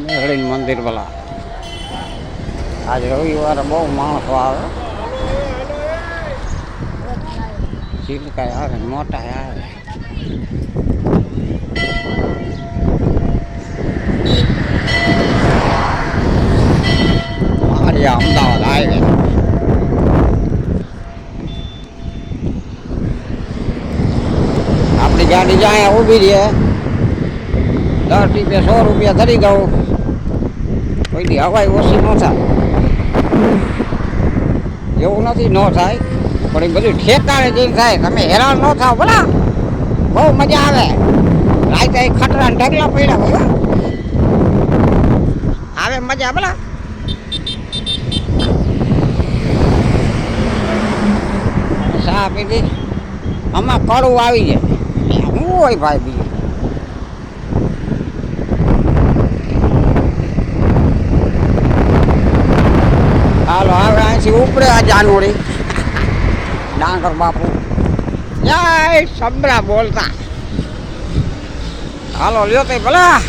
મેહળી મંદિર વાળા આજ રવિવારે બહુ માણસો આવે, ચીલકાય આવે, મોટા આવે. અમદાવાદ હાઈવે આપણી ગાડી જ્યાં ઊભી રહે 10 રૂપિયા 100 રૂપિયા ધરી દઉં, કોઈ દી હવાઈ ઓછી ન થાય એવું નથી, ન થાય પણ એ બધું ઠેકાણે જઈને થાય. તમે હેરાન ન થાવ, બોલા બહુ મજા આવે. રાતે ખટરા ઢગલા પડ્યા હોય, આવે મજા બોલા. ચા પીધી, આમાં કડવું આવી જાય, શું હોય ભાઈ બીજું. હાલો હવે અહીંથી ઉપડે આ જાનવડી ડાંગર બાપુ જય સંભળા બોલતા. હાલો લ્યો તે ભલા.